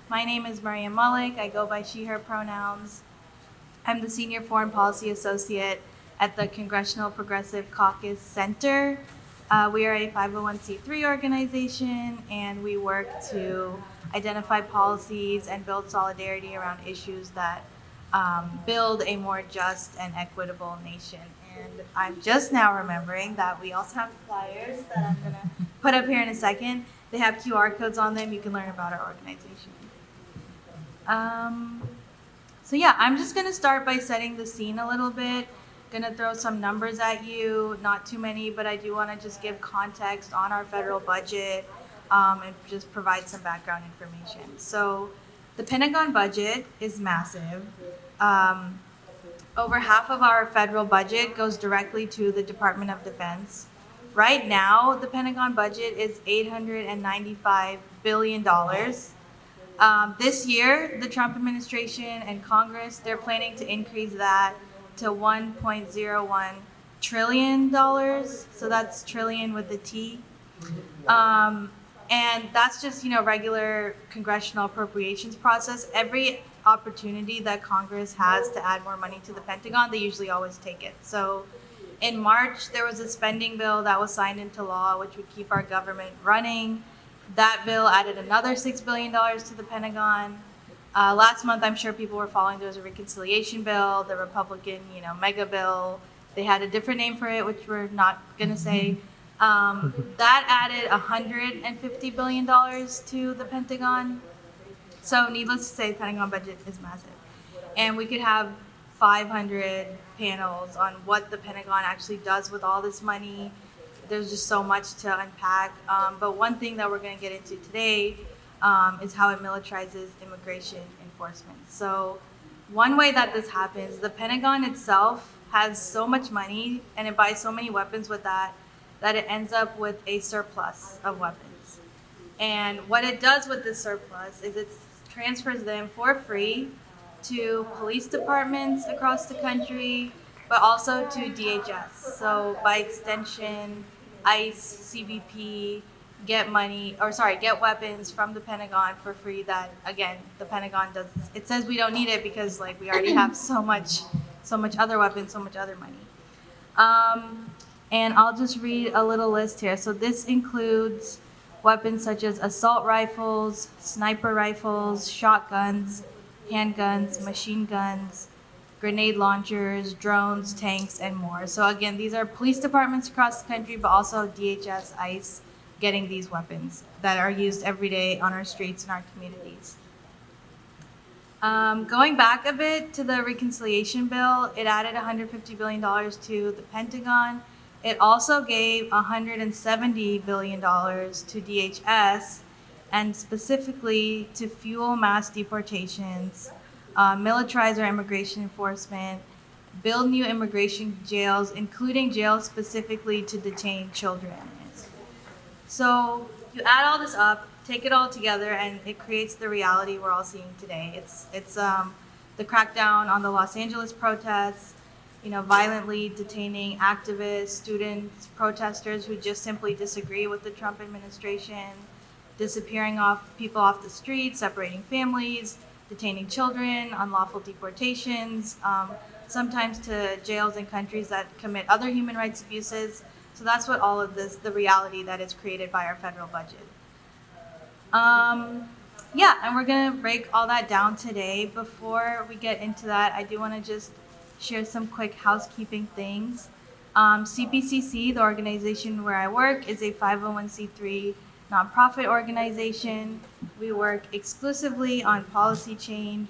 My name is Mariam Malik. I go by she, her pronouns. I'm the Senior Foreign Policy Associate at the Congressional Progressive Caucus Center. We are a 501c3 organization, and we work to identify policies and build solidarity around issues that build a more just and equitable nation. And I'm just now remembering that we also have flyers that I'm going to put up here in a second. They have QR codes on them. You can learn about our organization. So yeah, I'm just going to start by setting the scene a little bit. Going to throw some numbers at you, not too many, but I do want to just give context on our federal budget and just provide some background information. So the Pentagon budget is massive. Over half of our federal budget goes directly to the Department of Defense. Right now, the Pentagon budget is $895 billion. This year, the Trump administration and Congress, they're planning to increase that to $1.01 trillion. So that's trillion with a T. And that's just, regular congressional appropriations process. Every opportunity that Congress has to add more money to the Pentagon, they usually always take it. So in March, there was a spending bill that was signed into law, which would keep our government running. That bill added another $6 billion to the Pentagon. Last month, I'm sure people were following, there was a reconciliation bill, the Republican, mega bill. They had a different name for it, which we're not going to say. That added $150 billion to the Pentagon. So needless to say, the Pentagon budget is massive. And we could have 500 panels on what the Pentagon actually does with all this money. There's just so much to unpack. But one thing that we're going to get into today is how it militarizes immigration enforcement. So one way that this happens, the Pentagon itself has so much money and it buys so many weapons with that it ends up with a surplus of weapons. And what it does with this surplus is it transfers them for free to police departments across the country, but also to DHS. So by extension, ICE, CBP get weapons from the Pentagon for free that, again, the Pentagon does. It says we don't need it because we already have so much other weapons, so much other money. And I'll just read a little list here. So this includes weapons such as assault rifles, sniper rifles, shotguns, handguns, machine guns, grenade launchers, drones, tanks, and more. So again, these are police departments across the country, but also DHS, ICE, getting these weapons that are used every day on our streets and our communities. Going back a bit to the reconciliation bill, it added $150 billion to the Pentagon. It also gave $170 billion to DHS, and specifically to fuel mass deportations, militarize our immigration enforcement, build new immigration jails, including jails specifically to detain children. So you add all this up, take it all together, and it creates the reality we're all seeing today. It's the crackdown on the Los Angeles protests, violently detaining activists, students, protesters who just simply disagree with the Trump administration, disappearing people off the streets, separating families, detaining children, unlawful deportations, sometimes to jails in countries that commit other human rights abuses. So that's what all of this, the reality that is created by our federal budget. And we're gonna break all that down today. Before we get into that, I do wanna just share some quick housekeeping things. CPCC, the organization where I work, is a 501c3 nonprofit organization. We work exclusively on policy change.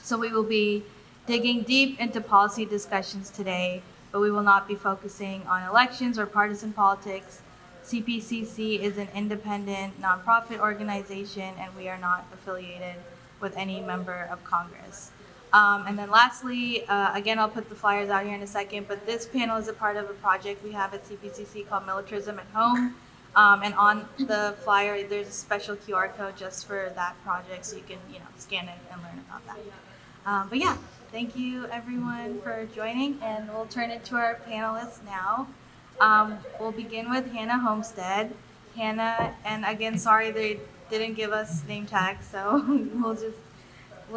So we will be digging deep into policy discussions today, but we will not be focusing on elections or partisan politics. CPCC is an independent nonprofit organization, and we are not affiliated with any member of Congress. And then lastly, again, I'll put the flyers out here in a second, but this panel is a part of a project we have at CPCC called Militarism at Home. And on the flyer, there's a special QR code just for that project, so you can, scan it and learn about that. But yeah, thank you everyone for joining, and we'll turn it to our panelists now. We'll begin with Hanna Homestead. Hanna, and again, sorry, didn't give us name tags, so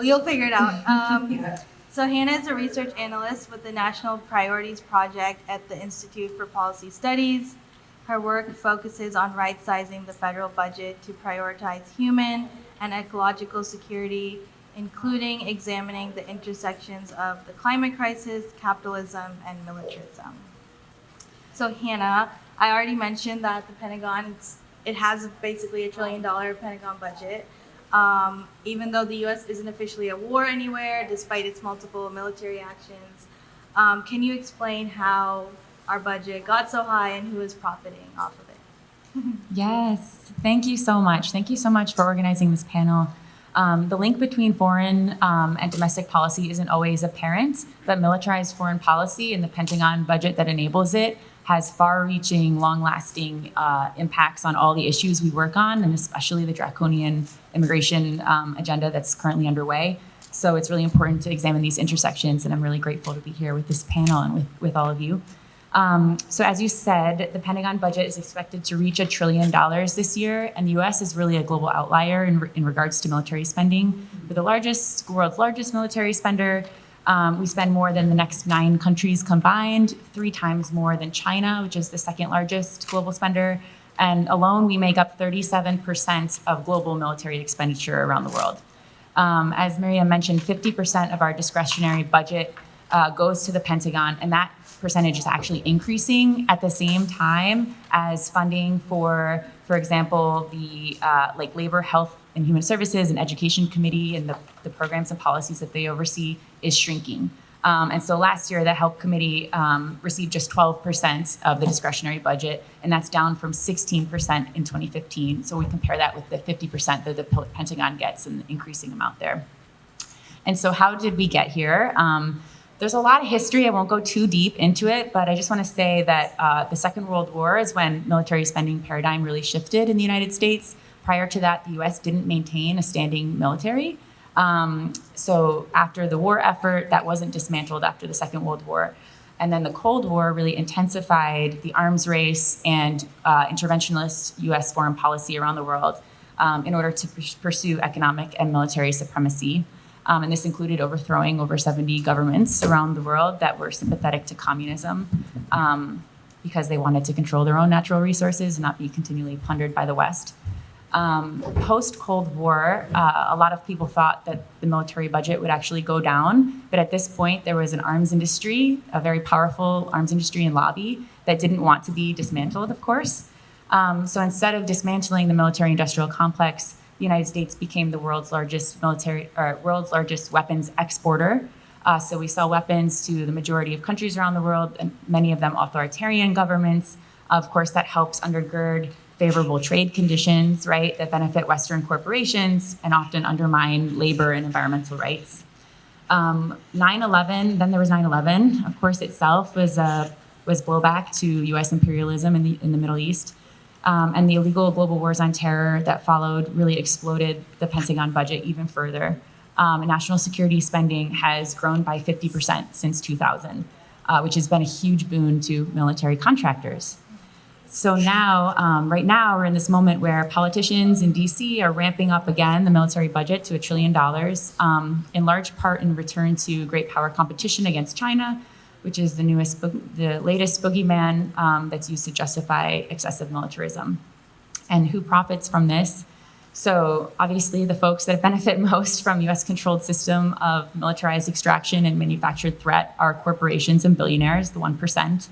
you'll figure it out. So Hanna is a research analyst with the National Priorities Project at the Institute for Policy Studies. Her work focuses on right-sizing the federal budget to prioritize human and ecological security, including examining the intersections of the climate crisis, capitalism, and militarism. So Hanna, I already mentioned that the Pentagon, it has basically $1 trillion Pentagon budget. Even though the U.S. isn't officially at war anywhere, despite its multiple military actions. Can you explain how our budget got so high and who is profiting off of it? Yes, thank you so much. Thank you so much for organizing this panel. The link between foreign and domestic policy isn't always apparent, but militarized foreign policy and the Pentagon budget that enables it has far-reaching, long-lasting impacts on all the issues we work on, and especially the draconian immigration agenda that's currently underway. So it's really important to examine these intersections, and I'm really grateful to be here with this panel and with all of you. So as you said, the Pentagon budget is expected to reach $1 trillion this year, and the U.S. is really a global outlier in regards to military spending. We're the world's largest military spender. We spend more than the next 9 countries combined, 3 times more than China, which is the second largest global spender. And alone, we make up 37% of global military expenditure around the world. As Mariam mentioned, 50% of our discretionary budget goes to the Pentagon, and that percentage is actually increasing at the same time as funding for example, the Labor, Health, and Human Services and Education Committee and the programs and policies that they oversee is shrinking. And so last year, the Health Committee received just 12% of the discretionary budget, and that's down from 16% in 2015. So we compare that with the 50% that the Pentagon gets, and the increasing amount there. And so how did we get here? There's a lot of history. I won't go too deep into it, but I just want to say that the Second World War is when military spending paradigm really shifted in the United States. Prior to that, the U.S. didn't maintain a standing military. So after the war effort, that wasn't dismantled after the Second World War. And then the Cold War really intensified the arms race and interventionist U.S. foreign policy around the world in order to pursue economic and military supremacy. And this included overthrowing over 70 governments around the world that were sympathetic to communism because they wanted to control their own natural resources and not be continually plundered by the West. Post-Cold War, a lot of people thought that the military budget would actually go down. But at this point, there was an arms industry, a very powerful arms industry and lobby that didn't want to be dismantled, of course. So instead of dismantling the military-industrial complex, the United States became the world's largest weapons exporter. So we sell weapons to the majority of countries around the world, and many of them authoritarian governments. Of course, that helps undergird favorable trade conditions, right, that benefit Western corporations and often undermine labor and environmental rights. 9/11, then there was 9/11. Of course, itself was blowback to U.S. imperialism in the Middle East. And the illegal global wars on terror that followed really exploded the Pentagon budget even further. National security spending has grown by 50% since 2000, which has been a huge boon to military contractors. So now, right now, we're in this moment where politicians in DC are ramping up again the military budget to $1 trillion, in large part in return to great power competition against China, which is the latest boogeyman that's used to justify excessive militarism. And who profits from this? So obviously the folks that benefit most from US-controlled system of militarized extraction and manufactured threat are corporations and billionaires, the 1%.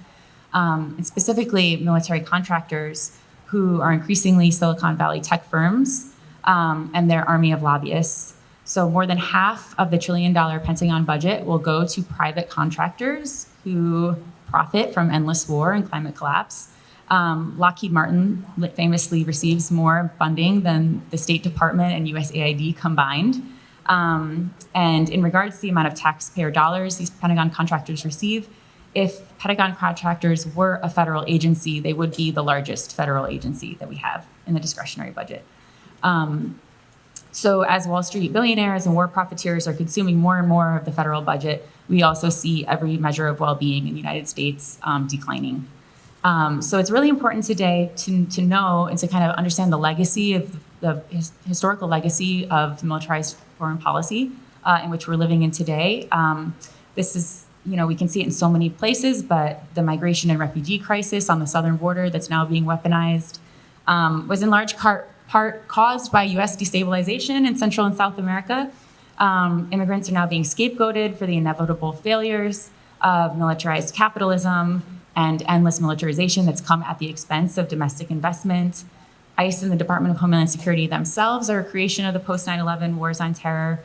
And specifically military contractors who are increasingly Silicon Valley tech firms and their army of lobbyists. So more than half of the $1 trillion Pentagon budget will go to private contractors who profit from endless war and climate collapse. Lockheed Martin famously receives more funding than the State Department and USAID combined. And in regards to the amount of taxpayer dollars these Pentagon contractors receive, if Pentagon contractors were a federal agency, they would be the largest federal agency that we have in the discretionary budget. So as Wall Street billionaires and war profiteers are consuming more and more of the federal budget, we also see every measure of well-being in the United States declining. So it's really important today to know and to kind of understand the legacy of the historical legacy of militarized foreign policy in which we're living in today. This is, we can see it in so many places, but the migration and refugee crisis on the southern border that's now being weaponized was in large part caused by U.S. destabilization in Central and South America. Immigrants are now being scapegoated for the inevitable failures of militarized capitalism and endless militarization that's come at the expense of domestic investment. ICE and the Department of Homeland Security themselves are a creation of the post-9/11 wars on terror.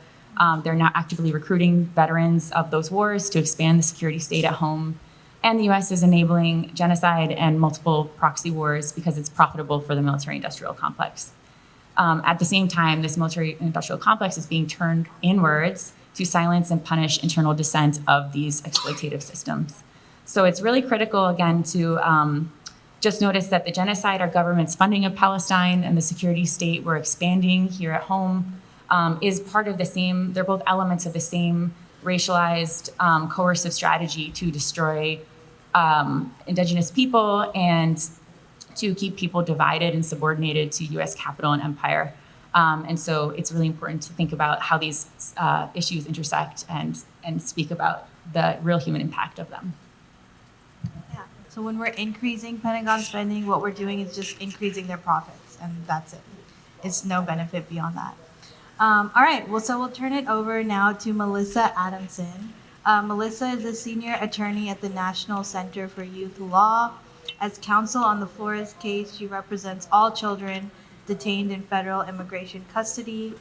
They're now actively recruiting veterans of those wars to expand the security state at home. And the US is enabling genocide and multiple proxy wars because it's profitable for the military-industrial complex. At the same time, this military-industrial complex is being turned inwards to silence and punish internal dissent of these exploitative systems. So it's really critical, again, to just notice that the genocide, our government's funding of Palestine, and the security state we're expanding here at home is part of the same, they're both elements of the same racialized, coercive strategy to destroy indigenous people and to keep people divided and subordinated to US capital and empire. And so it's really important to think about how these issues intersect and speak about the real human impact of them. Yeah. So when we're increasing Pentagon spending, what we're doing is just increasing their profits, and that's it. It's no benefit beyond that. All right, so we'll turn it over now to Melissa Adamson. Melissa is a senior attorney at the National Center for Youth Law. As counsel on the Flores case, she represents all children detained in federal immigration custody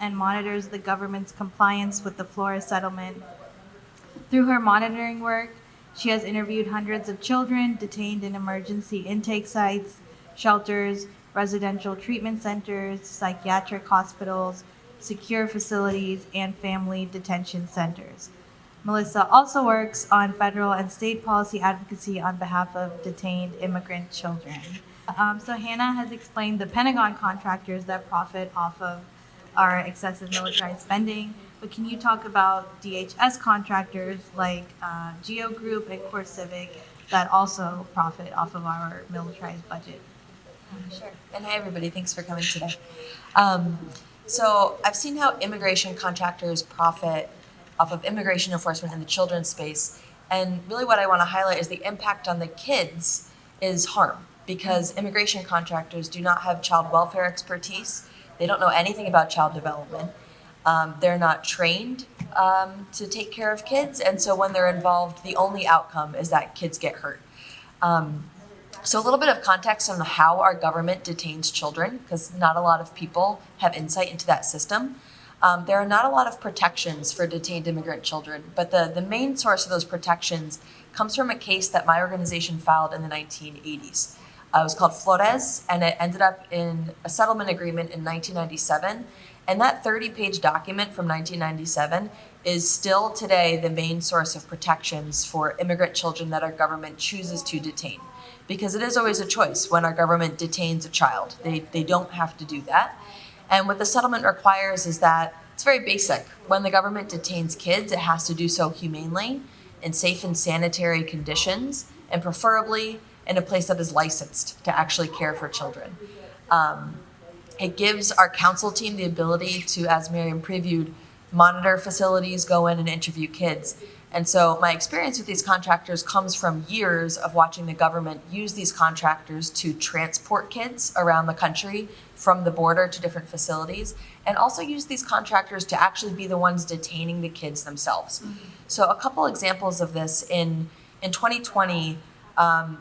and monitors the government's compliance with the Flores settlement. Through her monitoring work, she has interviewed hundreds of children detained in emergency intake sites, shelters, residential treatment centers, psychiatric hospitals, secure facilities, and family detention centers. Melissa also works on federal and state policy advocacy on behalf of detained immigrant children. So Hanna has explained the Pentagon contractors that profit off of our excessive militarized spending, but can you talk about DHS contractors like Geo Group and CoreCivic that also profit off of our militarized budget? Sure. And hi, everybody. Thanks for coming today. So I've seen how immigration contractors profit off of immigration enforcement in the children's space. And really what I want to highlight is the impact on the kids is harm, because immigration contractors do not have child welfare expertise. They don't know anything about child development. They're not trained to take care of kids. And so when they're involved, the only outcome is that kids get hurt. So a little bit of context on how our government detains children, because not a lot of people have insight into that system. There are not a lot of protections for detained immigrant children, but the main source of those protections comes from a case that my organization filed in the 1980s. It was called Flores, and it ended up in a settlement agreement in 1997. And that 30-page document from 1997 is still today the main source of protections for immigrant children that our government chooses to detain. Because it is always a choice when our government detains a child. They don't have to do that. And what the settlement requires is that it's very basic. When the government detains kids, it has to do so humanely, in safe and sanitary conditions, and preferably in a place that is licensed to actually care for children. It gives our counsel team the ability to, as Mariam previewed, monitor facilities, go in and interview kids. And so my experience with these contractors comes from years of watching the government use these contractors to transport kids around the country from the border to different facilities, and also use these contractors to actually be the ones detaining the kids themselves. Mm-hmm. So a couple examples of this in 2020,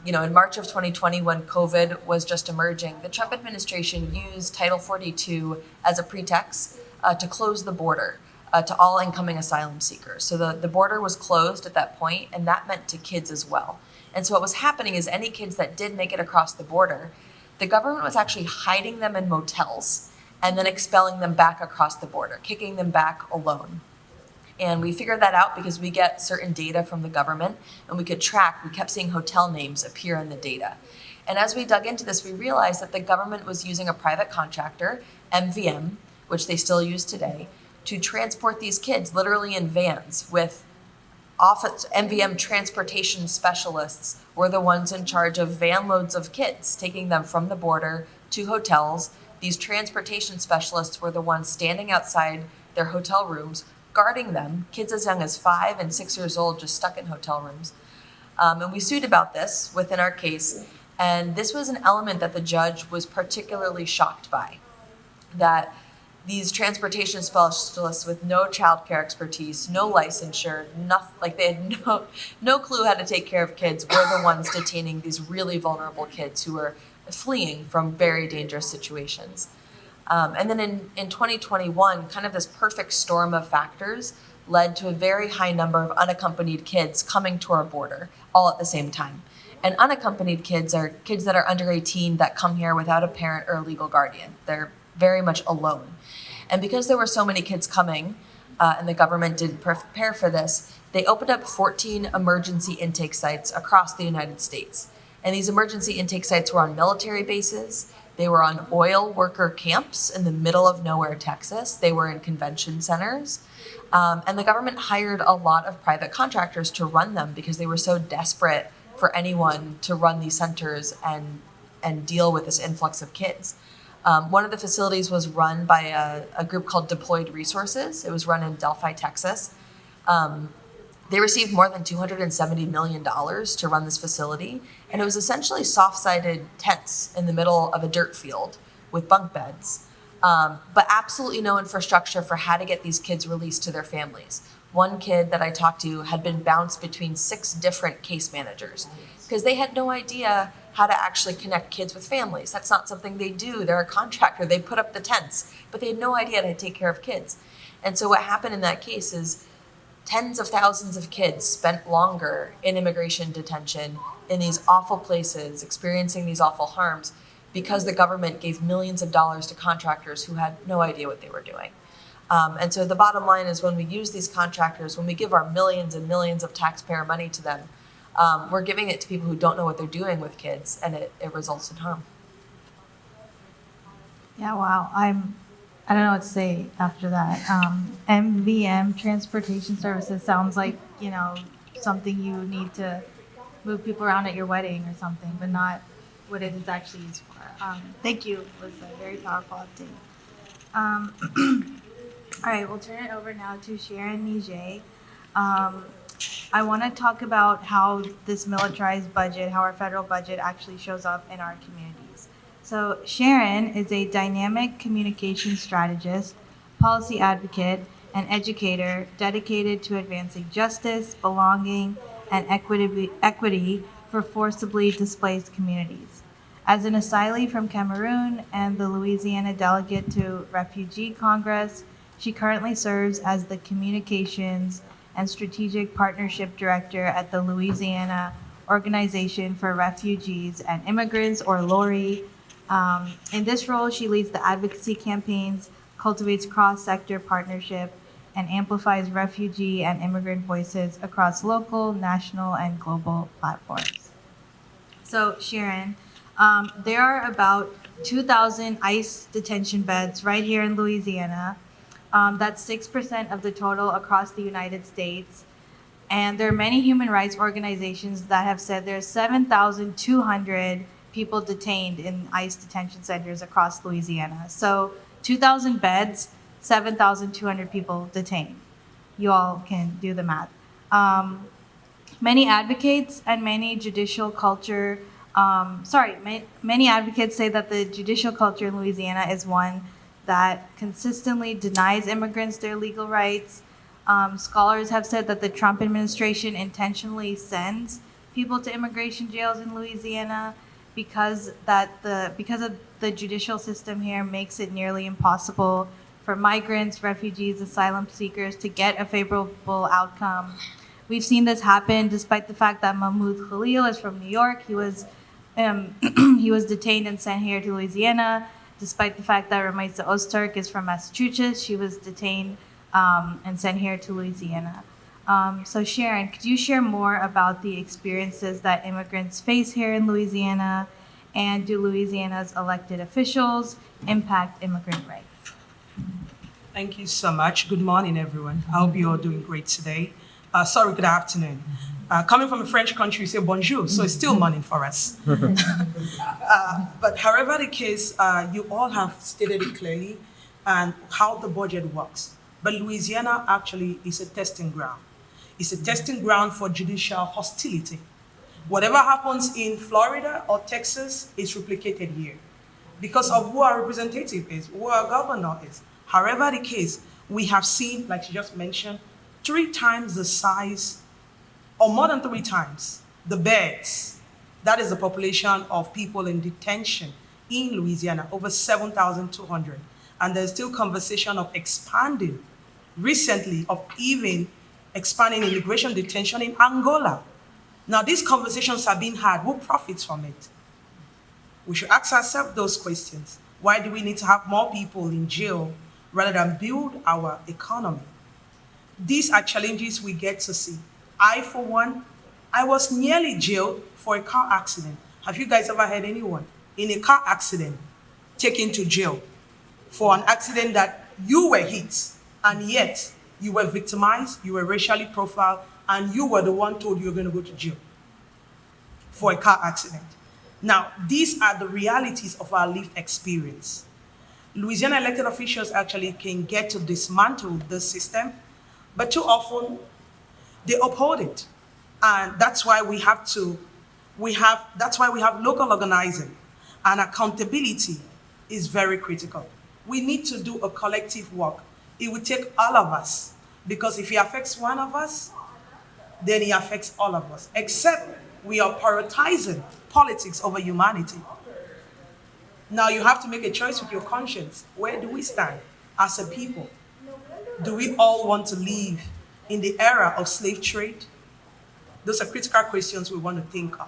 in March of 2020, when COVID was just emerging, the Trump administration used Title 42 as a pretext to close the border to all incoming asylum seekers. So the border was closed at that point, and that meant to kids as well. And so what was happening is any kids that did make it across the border, the government was actually hiding them in motels and then expelling them back across the border, kicking them back alone. And we figured that out because we get certain data from the government, and we kept seeing hotel names appear in the data. And as we dug into this, we realized that the government was using a private contractor, MVM, which they still use today, to transport these kids literally in vans with office MVM transportation specialists were the ones in charge of van loads of kids, taking them from the border to hotels. These transportation specialists were the ones standing outside their hotel rooms, guarding them, kids as young as 5 and 6 years old just stuck in hotel rooms. And we sued about this within our case. And this was an element that the judge was particularly shocked by, that these transportation specialists with no childcare expertise, no licensure, nothing, like they had no clue how to take care of kids, were the ones detaining these really vulnerable kids who were fleeing from very dangerous situations. And then in 2021, kind of this perfect storm of factors led to a very high number of unaccompanied kids coming to our border all at the same time. And unaccompanied kids are kids that are under 18 that come here without a parent or a legal guardian. They're very much alone. And because there were so many kids coming, and the government didn't prepare for this, they opened up 14 emergency intake sites across the United States. And these emergency intake sites were on military bases. They were on oil worker camps in the middle of nowhere, Texas. They were in convention centers. And the government hired a lot of private contractors to run them because they were so desperate for anyone to run these centers and deal with this influx of kids. One of the facilities was run by a group called Deployed Resources. It was run in Delphi, Texas. They received more than $270 million to run this facility, and it was essentially soft-sided tents in the middle of a dirt field with bunk beds, but absolutely no infrastructure for how to get these kids released to their families. One kid that I talked to had been bounced between 6 different case managers because they had no idea how to actually connect kids with families. That's not something they do. They're a contractor. They put up the tents, but they had no idea how to take care of kids. And so what happened in that case is tens of thousands of kids spent longer in immigration detention in these awful places, experiencing these awful harms because the government gave millions of dollars to contractors who had no idea what they were doing. And so the bottom line is when we use these contractors, when we give our millions and millions of taxpayer money to them, we're giving it to people who don't know what they're doing with kids, and it results in harm. Yeah, wow. I don't know what to say after that. MVM, Transportation Services, sounds like, something you need to move people around at your wedding or something, but not what it is actually used for. Thank you. It was a very powerful update. All right, we'll turn it over now to Sharon Nije. I want to talk about how this militarized budget, how our federal budget actually shows up in our communities. So Sharon is a dynamic communication strategist, policy advocate, and educator dedicated to advancing justice, belonging, and equity for forcibly displaced communities. As an asylee from Cameroon and the Louisiana delegate to Refugee Congress, she currently serves as the Communications and Strategic Partnership Director at the Louisiana Organization for Refugees and Immigrants, or LORI. In this role, she leads the advocacy campaigns, cultivates cross-sector partnership, and amplifies refugee and immigrant voices across local, national, and global platforms. So, Sharon, there are about 2,000 ICE detention beds right here in Louisiana. That's 6% of the total across the United States. And there are many human rights organizations that have said there's 7,200 people detained in ICE detention centers across Louisiana. So 2,000 beds, 7,200 people detained. You all can do the math. Many advocates and many judicial culture, many advocates say that the judicial culture in Louisiana is one that consistently denies immigrants their legal rights. Scholars have said that the Trump administration intentionally sends people to immigration jails in Louisiana because of the judicial system here makes it nearly impossible for migrants, refugees, asylum seekers to get a favorable outcome. We've seen this happen despite the fact that Mahmoud Khalil is from New York. He was detained and sent here to Louisiana. Despite the fact that Ramaisa Ozturk is from Massachusetts, she was detained and sent here to Louisiana. So Sharon, could you share more about the experiences that immigrants face here in Louisiana, and do Louisiana's elected officials impact immigrant rights? Thank you so much. Good morning, everyone. I hope you're all doing great today. Sorry, good afternoon. Coming from a French country, you say bonjour, so it's still morning for us. But however the case, you all have stated it clearly and how the budget works. But Louisiana actually is a testing ground. It's a testing ground for judicial hostility. Whatever happens in Florida or Texas is replicated here because of who our representative is, who our governor is. However the case, we have seen, like you just mentioned, 3 times the size, or more than 3 times, the beds. That is the population of people in detention in Louisiana, over 7,200. And there's still conversation of expanding, recently, of even expanding immigration detention in Angola. Now, these conversations are being had. Who profits from it? We should ask ourselves those questions. Why do we need to have more people in jail rather than build our economy? These are challenges we get to see. I, for one, I was nearly jailed for a car accident. Have you guys ever heard anyone in a car accident taken to jail for an accident that you were hit, and yet you were victimized, you were racially profiled, and you were the one told you were going to go to jail for a car accident? Now, these are the realities of our lived experience. Louisiana elected officials actually can get to dismantle the system, but too often they uphold it. And that's why we have local organizing, and accountability is very critical. We need to do a collective work. It will take all of us, because if it affects one of us, then it affects all of us, except we are prioritizing politics over humanity. Now you have to make a choice with your conscience. Where do we stand as a people? Do we all want to live in the era of slave trade? Those are critical questions we want to think of.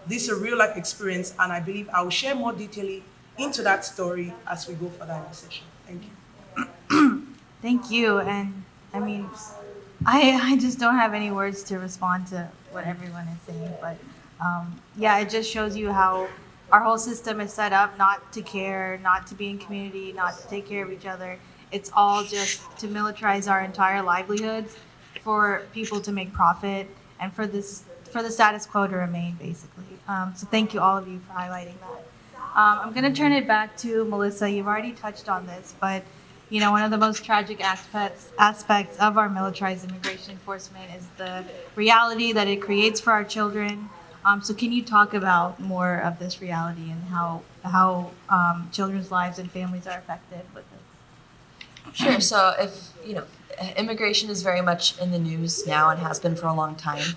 This is a real life experience, and I believe I will share more detail into that story as we go further in the session. Thank you. Thank you. And I mean, I just don't have any words to respond to what everyone is saying, but yeah, it just shows you how our whole system is set up not to care, not to be in community, not to take care of each other. It's all just to militarize our entire livelihoods for people to make profit and for the status quo to remain, basically. So thank you, all of you, for highlighting that. I'm going to turn it back to Melissa. You've already touched on this, but you know, one of the most tragic aspects of our militarized immigration enforcement is the reality that it creates for our children. So can you talk about more of this reality and how children's lives and families are affected with this? Sure. So if, immigration is very much in the news now and has been for a long time.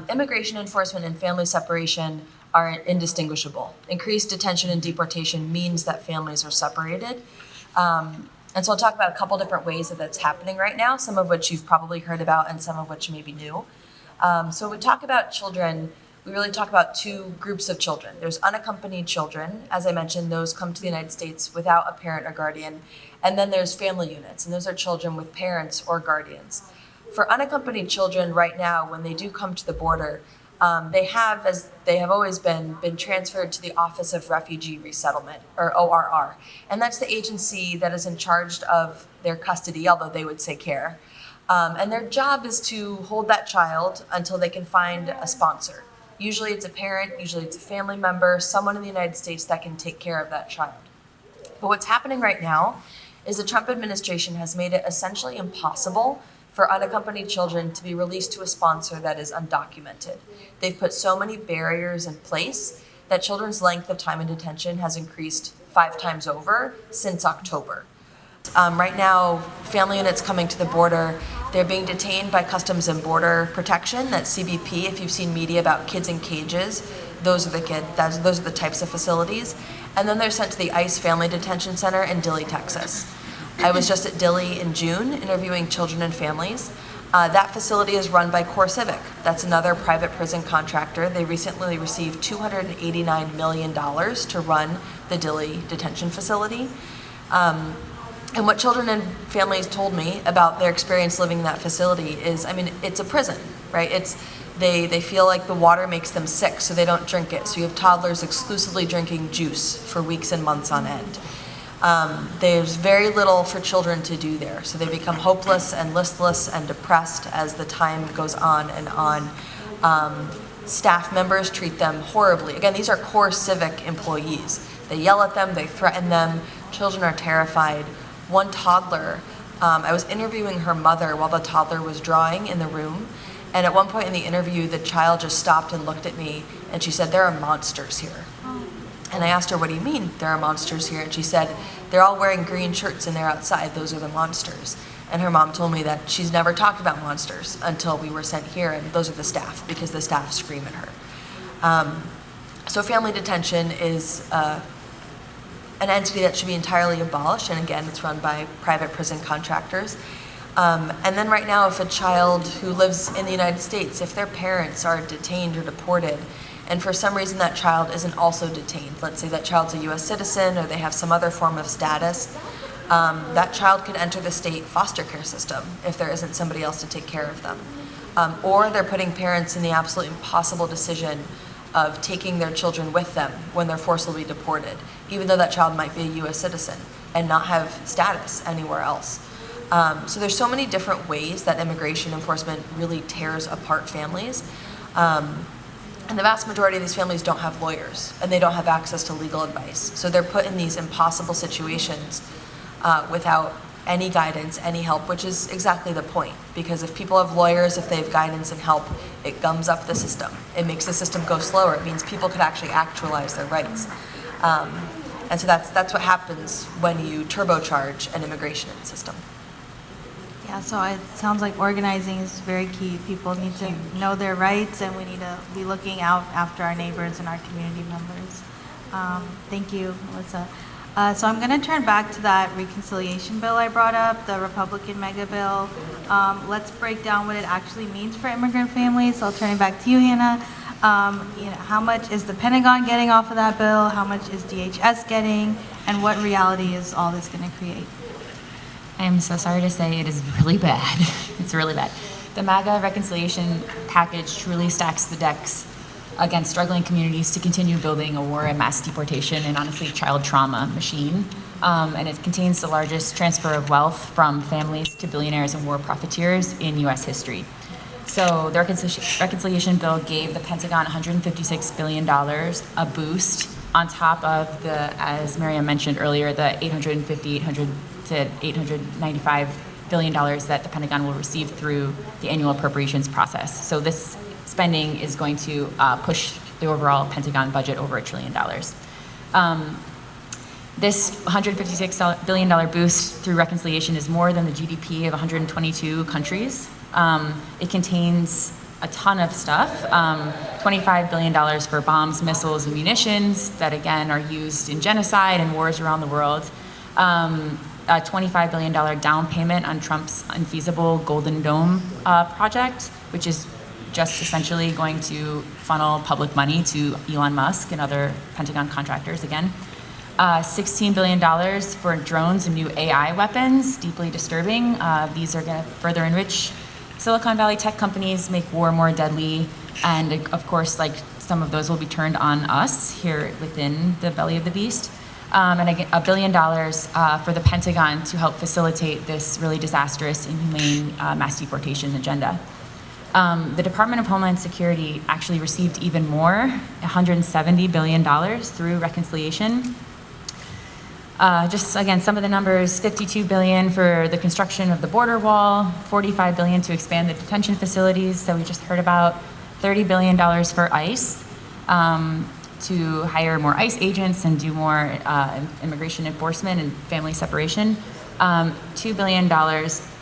Immigration enforcement and family separation are indistinguishable. Increased detention and deportation means that families are separated. And so I'll talk about a couple different ways that that's happening right now, some of which you've probably heard about and some of which may be new. So when we talk about children, we really talk about 2 groups of children. There's unaccompanied children. As I mentioned, those come to the United States without a parent or guardian. And then there's family units, and those are children with parents or guardians. For unaccompanied children right now, when they do come to the border, they have, as they have always been transferred to the Office of Refugee Resettlement, or ORR. And that's the agency that is in charge of their custody, although they would say care. And their job is to hold that child until they can find a sponsor. Usually it's a parent, usually it's a family member, someone in the United States that can take care of that child. But what's happening right now is the Trump administration has made it essentially impossible for unaccompanied children to be released to a sponsor that is undocumented. They've put so many barriers in place that children's length of time in detention has increased 5 times over since October. Right now, family units coming to the border, they're being detained by Customs and Border Protection, that's CBP. If you've seen media about kids in cages, those are the types of facilities. And then they're sent to the ICE Family Detention Center in Dilley, Texas. I was just at Dilley in June interviewing children and families. That facility is run by CoreCivic. That's another private prison contractor. They recently received $289 million to run the Dilley detention facility. And what children and families told me about their experience living in that facility is, it's a prison, right? They feel like the water makes them sick, so they don't drink it. So you have toddlers exclusively drinking juice for weeks and months on end. There's very little for children to do there, so they become hopeless and listless and depressed as the time goes on and on. Staff members treat them horribly. Again, these are core civic employees. They yell at them, they threaten them, children are terrified. One toddler, I was interviewing her mother while the toddler was drawing in the room, and at one point in the interview, the child just stopped and looked at me, and she said, "There are monsters here." And I asked her, "What do you mean there are monsters here?" And she said, "They're all wearing green shirts and they're outside, those are the monsters." And her mom told me that she's never talked about monsters until we were sent here, and those are the staff, because the staff scream at her. So family detention is an entity that should be entirely abolished, and again, it's run by private prison contractors. And then right now, if a child who lives in the United States, if their parents are detained or deported, and for some reason that child isn't also detained, let's say that child's a US citizen or they have some other form of status, that child could enter the state foster care system if there isn't somebody else to take care of them. Or they're putting parents in the absolutely impossible decision of taking their children with them when they're forcibly deported, even though that child might be a US citizen and not have status anywhere else. So there's so many different ways that immigration enforcement really tears apart families. And the vast majority of these families don't have lawyers, and they don't have access to legal advice. So they're put in these impossible situations without any guidance, any help, which is exactly the point. Because if people have lawyers, if they have guidance and help, it gums up the system. It makes the system go slower. It means people could actually actualize their rights. And so that's what happens when you turbocharge an immigration system. Yeah, so it sounds like organizing is very key. People need to know their rights, and we need to be looking out after our neighbors and our community members. Thank you, Melissa. So I'm going to turn back to that reconciliation bill I brought up, the Republican mega bill. Let's break down what it actually means for immigrant families. I'll turn it back to you, Hanna. How much is the Pentagon getting off of that bill? How much is DHS getting? And what reality is all this going to create? I'm so sorry to say it is really bad. It's really bad. The MAGA reconciliation package truly stacks the decks against struggling communities to continue building a war and mass deportation and honestly child trauma machine. And it contains the largest transfer of wealth from families to billionaires and war profiteers in US history. So the reconciliation bill gave the Pentagon $156 billion, a boost on top of the, as Mariam mentioned earlier, the $895 billion that the Pentagon will receive through the annual appropriations process. So this spending is going to push the overall Pentagon budget over $1 trillion. This $156 billion boost through reconciliation is more than the GDP of 122 countries. It contains a ton of stuff, $25 billion for bombs, missiles, and munitions that again are used in genocide and wars around the world. A $25 billion down payment on Trump's unfeasible Golden Dome project, which is just essentially going to funnel public money to Elon Musk and other Pentagon contractors again. $16 billion for drones and new AI weapons, deeply disturbing. These are going to further enrich Silicon Valley tech companies, make war more deadly, and of course, like some of those will be turned on us here within the belly of the beast. And again, $1 billion for the Pentagon to help facilitate this really disastrous, inhumane mass deportation agenda. The Department of Homeland Security actually received even more, $170 billion through reconciliation. Just again, some of the numbers: $52 billion for the construction of the border wall, $45 billion to expand the detention facilities that we just heard about, $30 billion for ICE, to hire more ICE agents and do more immigration enforcement and family separation. $2 billion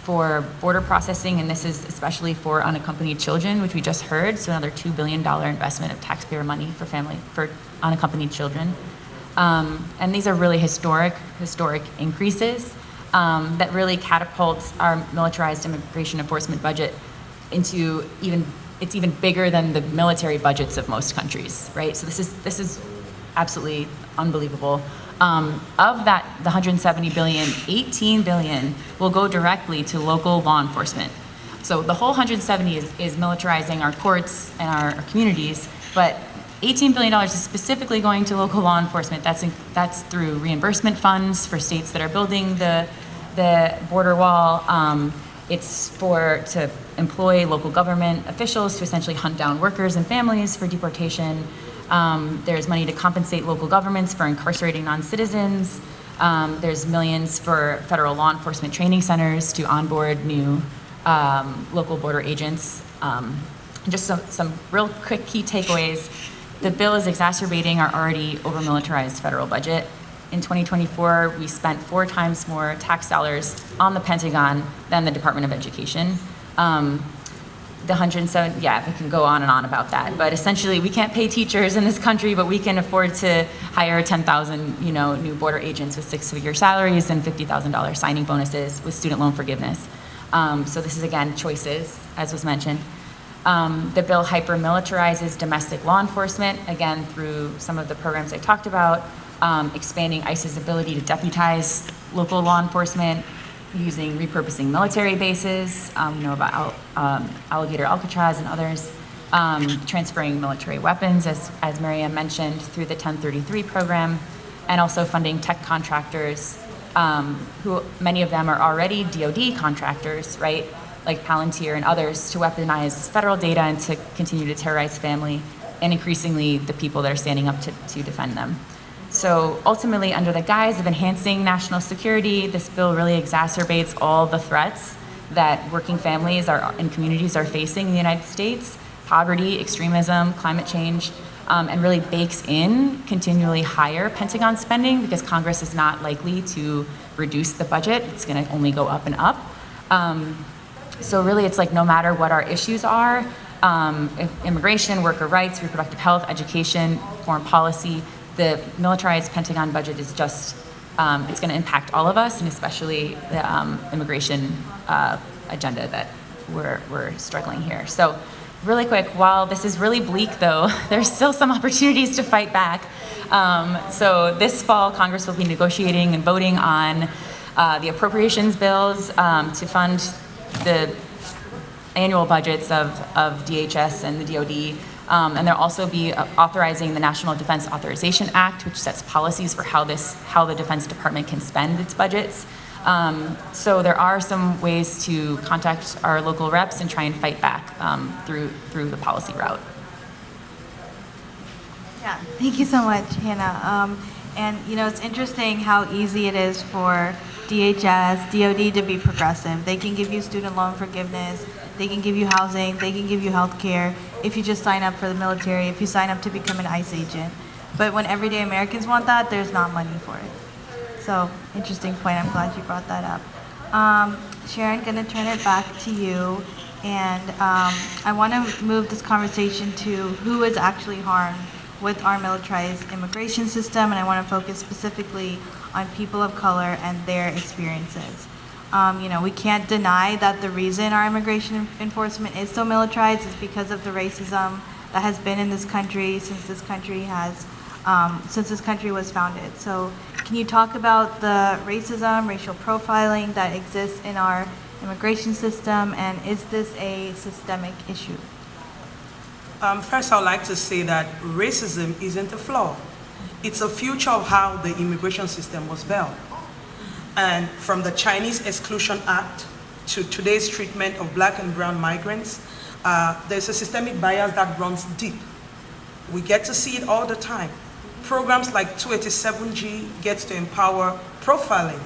for border processing, and this is especially for unaccompanied children, which we just heard, so another $2 billion investment of taxpayer money for unaccompanied children. And these are really historic increases that really catapults our militarized immigration enforcement budget into it's even bigger than the military budgets of most countries, right? So this is absolutely unbelievable. Of that, the $170 billion, $18 billion will go directly to local law enforcement. So the whole 170 is militarizing our courts and our communities, but $18 billion is specifically going to local law enforcement. That's through reimbursement funds for states that are building the border wall. It's to employ local government officials to essentially hunt down workers and families for deportation. There's money to compensate local governments for incarcerating non-citizens. There's millions for federal law enforcement training centers to onboard new local border agents. Just some real quick key takeaways. The bill is exacerbating our already over-militarized federal budget. In 2024, we spent 4 times more tax dollars on the Pentagon than the Department of Education. The 107, yeah, we can go on and on about that. But essentially, we can't pay teachers in this country, but we can afford to hire 10,000, new border agents with 6-figure salaries and $50,000 signing bonuses with student loan forgiveness. So this is, again, choices, as was mentioned. The bill hyper-militarizes domestic law enforcement, again, through some of the programs I talked about, expanding ICE's ability to deputize local law enforcement, repurposing military bases, about Alligator Alcatraz and others, transferring military weapons, as Mariam mentioned, through the 1033 program, and also funding tech contractors, who many of them are already DoD contractors, right? Like Palantir and others, to weaponize federal data and to continue to terrorize family, and increasingly the people that are standing up to defend them. So ultimately, under the guise of enhancing national security, this bill really exacerbates all the threats that working families and communities are facing in the United States: poverty, extremism, climate change, and really bakes in continually higher Pentagon spending because Congress is not likely to reduce the budget. It's going to only go up and up. So really, it's like no matter what our issues are, immigration, worker rights, reproductive health, education, foreign policy, the militarized Pentagon budget is just, it's going to impact all of us, and especially the immigration agenda that we're struggling here. So really quick, while this is really bleak though, there's still some opportunities to fight back. So this fall, Congress will be negotiating and voting on the appropriations bills to fund the annual budgets of DHS and the DoD. And they'll also be authorizing the National Defense Authorization Act, which sets policies for how the Defense Department can spend its budgets. So there are some ways to contact our local reps and try and fight back through the policy route. Yeah, thank you so much, Hanna. And it's interesting how easy it is for DHS, DoD to be progressive. They can give you student loan forgiveness, they can give you housing, they can give you health care if you just sign up for the military, if you sign up to become an ICE agent. But when everyday Americans want that, there's not money for it. So, interesting point. I'm glad you brought that up. Sharon, gonna turn it back to you. And I want to move this conversation to who is actually harmed with our militarized immigration system, and I want to focus specifically on people of color and their experiences. We can't deny that the reason our immigration enforcement is so militarized is because of the racism that has been in this country since this country was founded. So can you talk about the racism, racial profiling that exists in our immigration system, and is this a systemic issue? First, I would like to say that racism isn't a flaw. It's a feature of how the immigration system was built. And from the Chinese Exclusion Act to today's treatment of black and brown migrants, there's a systemic bias that runs deep. We get to see it all the time. Programs like 287G gets to empower profiling,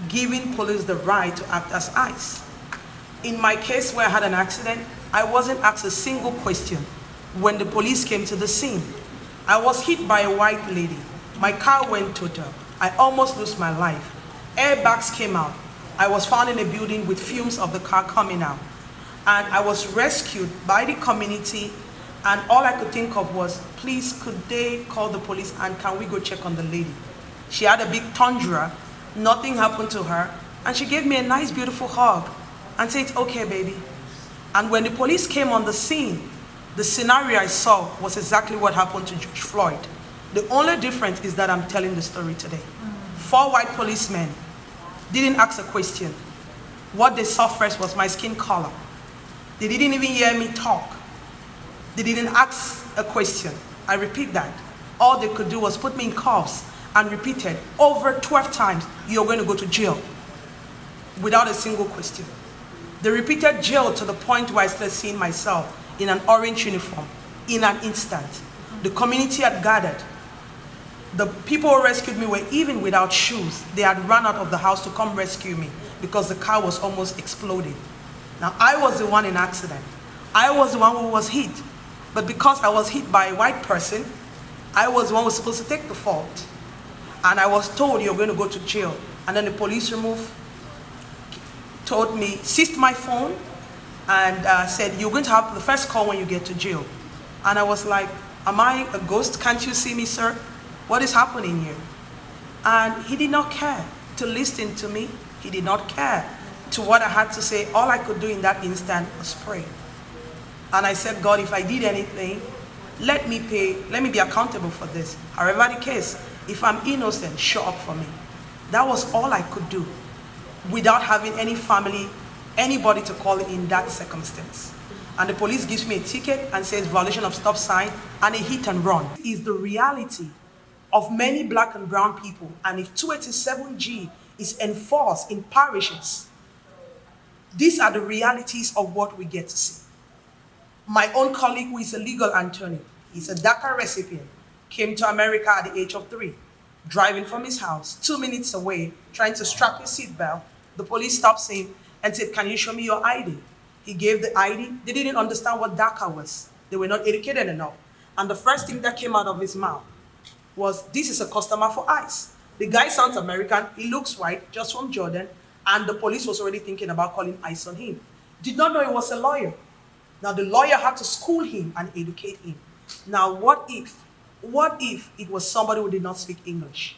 giving police the right to act as ICE. In my case where I had an accident, I wasn't asked a single question when the police came to the scene. I was hit by a white lady. My car went total. I almost lost my life. Airbags came out. I was found in a building with fumes of the car coming out. And I was rescued by the community, and all I could think of was, please, could they call the police and can we go check on the lady? She had a big tundra, nothing happened to her, and she gave me a nice, beautiful hug and said, "It's okay, baby." And when the police came on the scene, the scenario I saw was exactly what happened to George Floyd. The only difference is that I'm telling the story today. 4 white policemen didn't ask a question. What they saw first was my skin color. They didn't even hear me talk. They didn't ask a question. I repeat that. All they could do was put me in cuffs and repeated over 12 times, you're going to go to jail, without a single question. They repeated jail to the point where I started seeing myself in an orange uniform in an instant. The community had gathered. The people who rescued me were even without shoes. They had run out of the house to come rescue me because the car was almost exploding. Now, I was the one in accident. I was the one who was hit. But because I was hit by a white person, I was the one who was supposed to take the fault. And I was told, you're going to go to jail. And then the police told me, seized my phone, and said, you're going to have the first call when you get to jail. And I was like, am I a ghost? Can't you see me, sir? What is happening here? And he did not care to listen to me. He did not care to what I had to say. All I could do in that instant was pray. And I said, God, if I did anything, let me be accountable for this. However the case, if I'm innocent, show up for me. That was all I could do without having any family, anybody to call in that circumstance. And the police gives me a ticket and says violation of stop sign and a hit and run. Is the reality of many black and brown people. And if 287G is enforced in parishes, these are the realities of what we get to see. My own colleague, who is a legal attorney, he's a DACA recipient, came to America at the age of 3, driving from his house 2 minutes away, trying to strap his seatbelt. The police stopped him and said, can you show me your ID? He gave the ID. They didn't understand what DACA was. They were not educated enough. And the first thing that came out of his mouth was, this is a customer for ICE. The guy sounds American, he looks white, just from Jordan, and the police was already thinking about calling ICE on him. Did not know he was a lawyer. Now the lawyer had to school him and educate him. Now what if it was somebody who did not speak English?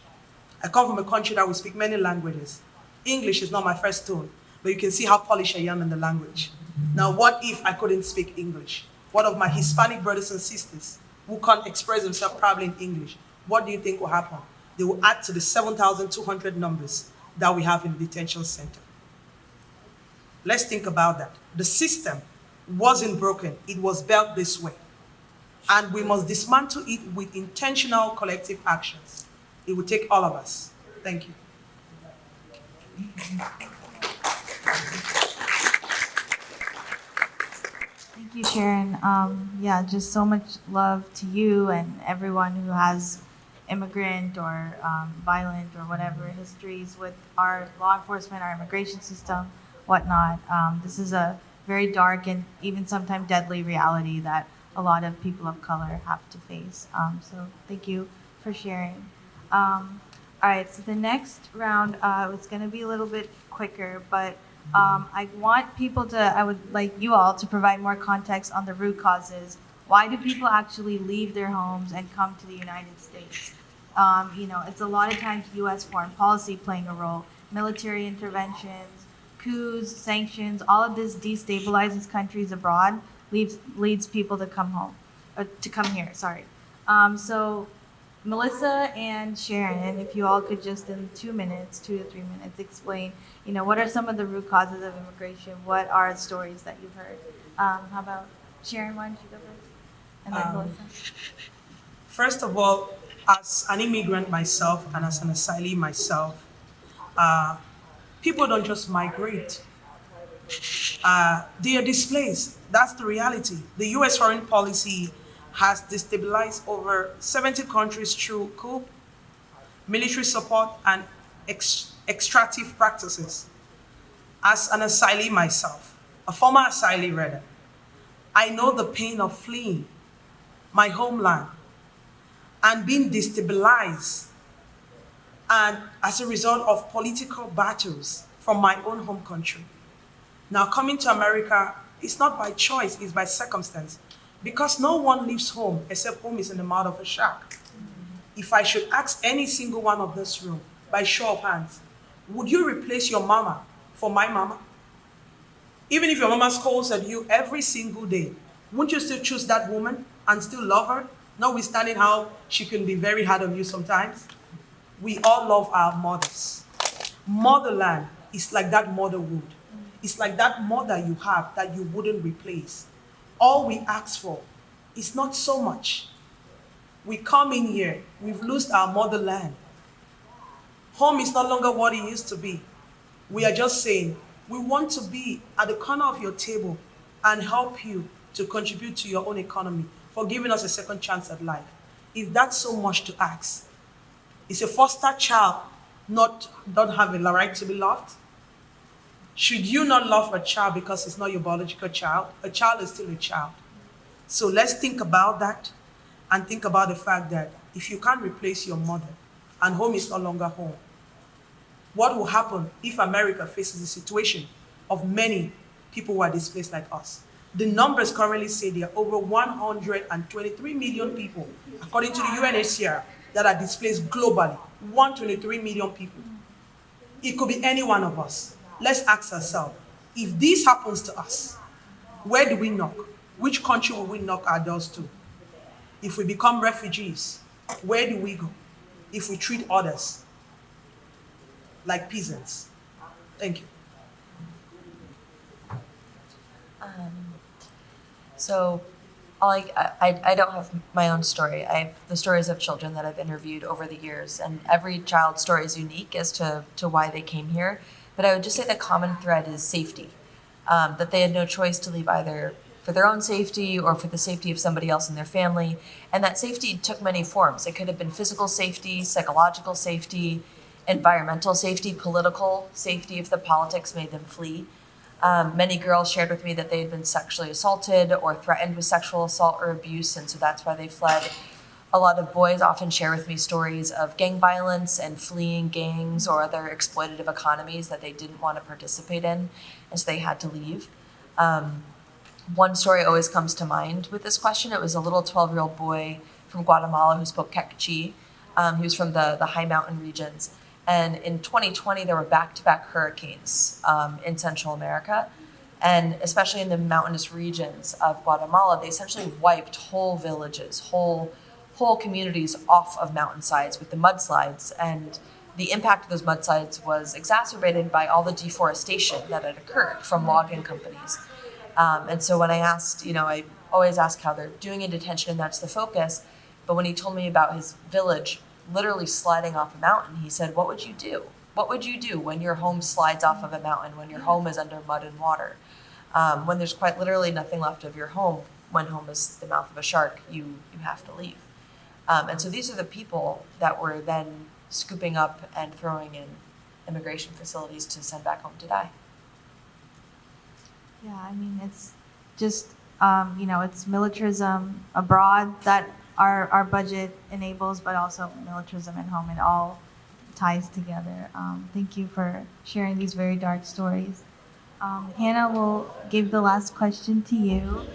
I come from a country that we speak many languages. English is not my first tone, but you can see how polished I am in the language. Now what if I couldn't speak English? What of my Hispanic brothers and sisters who can't express themselves probably in English? What do you think will happen? They will add to the 7,200 numbers that we have in the detention center. Let's think about that. The system wasn't broken, it was built this way. And we must dismantle it with intentional collective actions. It will take all of us. Thank you. Thank you, Sharon. Yeah, just so much love to you and everyone who has immigrant or violent or whatever histories with our law enforcement, our immigration system, whatnot. This is a very dark and even sometimes deadly reality that a lot of people of color have to face. So thank you for sharing. All right, so the next round is going to be a little bit quicker, but I want people to, I would like you all to provide more context on the root causes. Why do people actually leave their homes and come to the United States? It's a lot of times U.S. foreign policy playing a role, military interventions, coups, sanctions, all of this destabilizes countries abroad, leads people to come home, to come here, sorry. So Melissa and Sharon, if you all could just in 2 minutes, 2 to 3 minutes, explain, what are some of the root causes of immigration? What are stories that you've heard? How about Sharon, why don't you go first? And then Melissa. First of all, as an immigrant myself and as an asylee myself, people don't just migrate. They are displaced. That's the reality. The U.S. foreign policy has destabilized over 70 countries through coup, military support, and extractive practices. As an asylee myself, a former asylee rather, I know the pain of fleeing my homeland and being destabilized, and as a result of political battles from my own home country. Now coming to America, it's not by choice, it's by circumstance. Because no one leaves home except home is in the mouth of a shark. If I should ask any single one of this room, by show of hands, would you replace your mama for my mama? Even if your mama scolds at you every single day, wouldn't you still choose that woman and still love her? Notwithstanding how she can be very hard on you sometimes. We all love our mothers. Motherland is like that mother would. It's like that mother you have that you wouldn't replace. All we ask for is not so much. We come in here, we've lost our motherland. Home is no longer what it used to be. We are just saying, we want to be at the corner of your table and help you to contribute to your own economy for giving us a second chance at life. Is that so much to ask? Is a foster child don't have a right to be loved? Should you not love a child because it's not your biological child? A child is still a child. So let's think about that and think about the fact that if you can't replace your mother and home is no longer home, what will happen if America faces a situation of many people who are displaced like us? The numbers currently say there are over 123 million people, according to the UNHCR, that are displaced globally. 123 million people. It could be any one of us. Let's ask ourselves, if this happens to us, where do we knock? Which country will we knock our doors to? If we become refugees, where do we go? If we treat others like peasants. Thank you. So I don't have my own story. I have the stories of children that I've interviewed over the years, and every child's story is unique as to why they came here. But I would just say the common thread is safety, that they had no choice to leave either for their own safety or for the safety of somebody else in their family. And that safety took many forms. It could have been physical safety, psychological safety, environmental safety, political safety if the politics made them flee. Many girls shared with me that they had been sexually assaulted or threatened with sexual assault or abuse, and so that's why they fled. A lot of boys often share with me stories of gang violence and fleeing gangs or other exploitative economies that they didn't want to participate in, and so they had to leave. One story always comes to mind with this question. It was a little 12-year-old boy from Guatemala who spoke Quechua. He was from the high mountain regions. And in 2020, there were back-to-back hurricanes in Central America. And especially in the mountainous regions of Guatemala, they essentially wiped whole villages, whole communities off of mountainsides with the mudslides. And the impact of those mudslides was exacerbated by all the deforestation that had occurred from logging companies. And so when I asked, I always ask how they're doing in detention, and that's the focus. But when he told me about his village literally sliding off a mountain, he said, what would you do? What would you do when your home slides off of a mountain, when your home is under mud and water? When there's quite literally nothing left of your home, when home is the mouth of a shark, you have to leave. And so these are the people that were then scooping up and throwing in immigration facilities to send back home to die. Yeah, I mean, it's just, it's militarism abroad that our budget enables, but also militarism at home. It all ties together. Thank you for sharing these very dark stories. Hanna, will give the last question to you.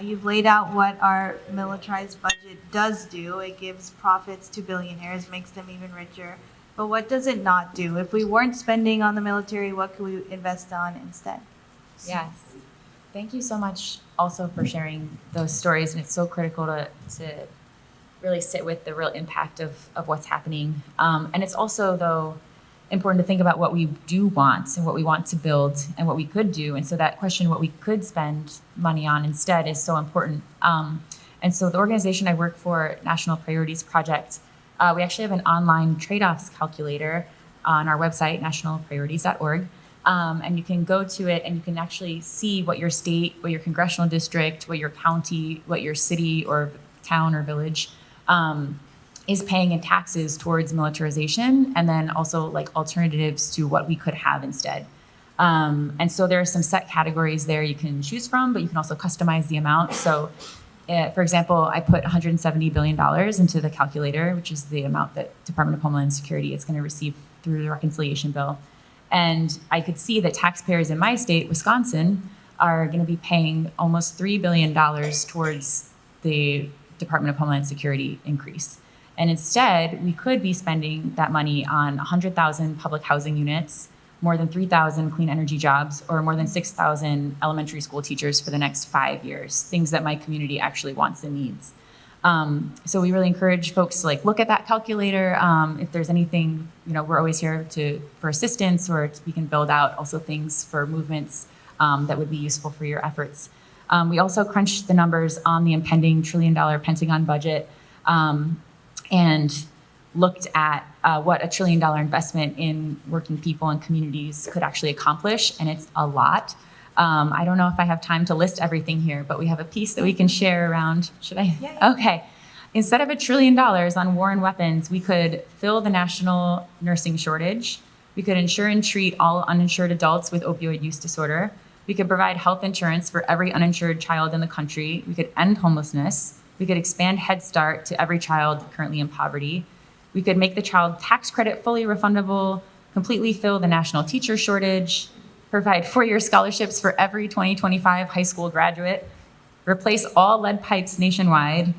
You've laid out what our militarized budget does do. It gives profits to billionaires, makes them even richer. But what does it not do? If we weren't spending on the military, what could we invest on instead? Yes. Thank you so much also for sharing those stories. And it's so critical to really sit with the real impact of what's happening. And it's also, though, important to think about what we do want and what we want to build and what we could do. And so that question, what we could spend money on instead, is so important. And so the organization I work for, National Priorities Project, we actually have an online trade-offs calculator on our website, nationalpriorities.org. And you can go to it and you can actually see what your state, what your congressional district, what your county, what your city or town or village is paying in taxes towards militarization, and then also like alternatives to what we could have instead. And so there are some set categories there you can choose from, but you can also customize the amount. So for example, I put $170 billion into the calculator, which is the amount that Department of Homeland Security is going to receive through the reconciliation bill. And I could see that taxpayers in my state, Wisconsin, are going to be paying almost $3 billion towards the Department of Homeland Security increase. And instead, we could be spending that money on 100,000 public housing units, more than 3,000 clean energy jobs, or more than 6,000 elementary school teachers for the next 5 years, things that my community actually wants and needs. So we really encourage folks to look at that calculator. If there's anything, we're always here for assistance, or we can build out also things for movements that would be useful for your efforts. We also crunched the numbers on the impending $1 trillion Pentagon budget. and looked at what $1 trillion investment in working people and communities could actually accomplish, and it's a lot. I don't know if I have time to list everything here, but we have a piece that we can share around. Should I? Yeah. Okay. Instead of $1 trillion on war and weapons, we could fill the national nursing shortage. We could insure and treat all uninsured adults with opioid use disorder. We could provide health insurance for every uninsured child in the country. We could end homelessness. We could expand Head Start to every child currently in poverty. We could make the child tax credit fully refundable, completely fill the national teacher shortage, provide 4-year scholarships for every 2025 high school graduate, replace all lead pipes nationwide,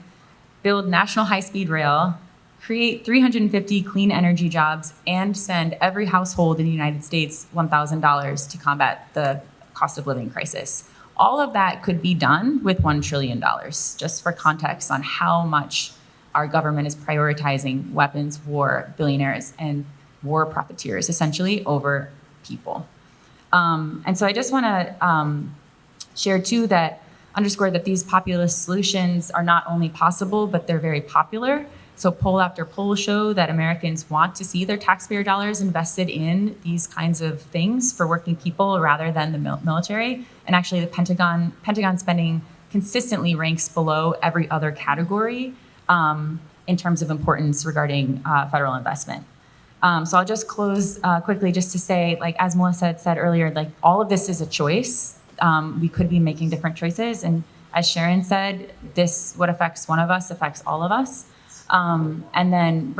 build national high-speed rail, create 350 clean energy jobs, and send every household in the United States $1,000 to combat the cost of living crisis. All of that could be done with $1 trillion, just for context on how much our government is prioritizing weapons, war, billionaires, and war profiteers, essentially, over people. And so I just want to share, too, underscore that these populist solutions are not only possible, but they're very popular. So poll after poll show that Americans want to see their taxpayer dollars invested in these kinds of things for working people rather than the military. And actually, the Pentagon spending consistently ranks below every other category in terms of importance regarding federal investment. So I'll just close quickly just to say, like, as Melissa had said earlier, like, all of this is a choice. We could be making different choices. And as Sharon said, what affects one of us affects all of us. And then,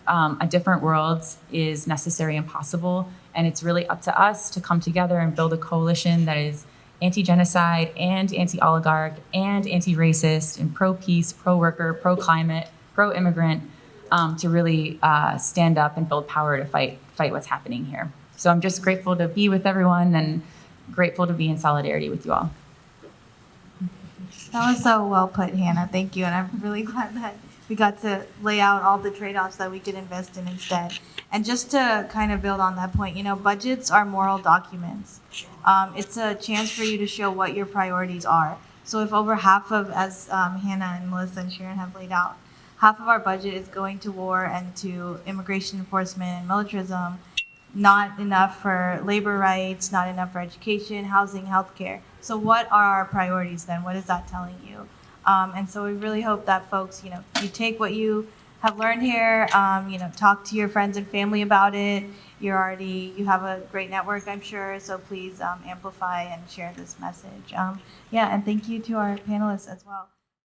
a different world is necessary and possible. And it's really up to us to come together and build a coalition that is anti-genocide and anti-oligarch and anti-racist and pro-peace, pro-worker, pro-climate, pro-immigrant, to really stand up and build power to fight what's happening here. So I'm just grateful to be with everyone and grateful to be in solidarity with you all. That was so well put, Hannah. Thank you. And I'm really glad that we got to lay out all the trade-offs that we could invest in instead. And just to kind of build on that point, budgets are moral documents. It's a chance for you to show what your priorities are. So if over half of, as Hannah and Melissa and Sharon have laid out, half of our budget is going to war and to immigration enforcement and militarism, not enough for labor rights, not enough for education, housing, healthcare. So what are our priorities then? What is that telling you? And so we really hope that folks, you take what you have learned here, talk to your friends and family about it. You have a great network, I'm sure, so please amplify and share this message. And thank you to our panelists as well.